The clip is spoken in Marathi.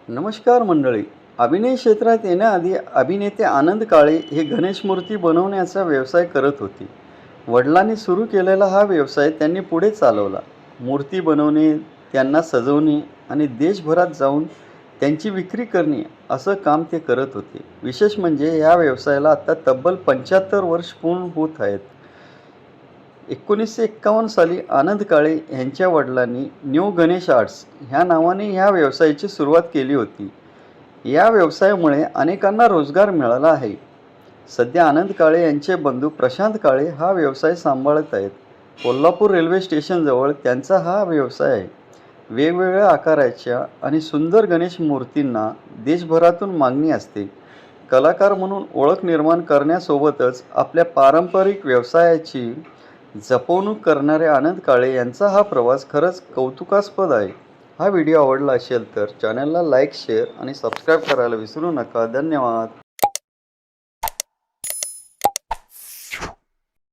नमस्कार मंडळी. अभिनय क्षेत्रात येण्याआधी अभिनेते आनंद काळे हे गणेश मूर्ती बनवण्याचा व्यवसाय करत होते. वडिलांनी सुरू केलेला हा व्यवसाय त्यांनी पुढे चालवला. मूर्ती बनवणे, त्यांना सजवणे आणि देशभरात जाऊन त्यांची विक्री करणे असं काम ते करत होते. विशेष म्हणजे या व्यवसायाला आता तब्बल 75 वर्ष पूर्ण होत आहेत. 1951 साली आनंद काळे यांच्या वडिलांनी न्यू गणेश आर्ट्स ह्या नावाने ह्या व्यवसायाची सुरुवात केली होती. या व्यवसायामुळे अनेकांना रोजगार मिळाला आहे. सध्या आनंद काळे यांचे बंधू प्रशांत काळे हा व्यवसाय सांभाळत आहेत. कोल्हापूर रेल्वे स्टेशनजवळ त्यांचा हा व्यवसाय आहे. वेगवेगळ्या आकाराच्या आणि सुंदर गणेश मूर्तींना देशभरातून मागणी असते. कलाकार म्हणून ओळख निर्माण करण्यासोबतच आपल्या पारंपरिक व्यवसायाची जपवणूक करणारे आनंद काळे यांचा हा प्रवास खरंच कौतुकास्पद आहे. हा व्हिडिओ आवडला असेल तर चॅनलला लाईक, शेअर आणि सबस्क्राईब करायला विसरू नका. धन्यवाद.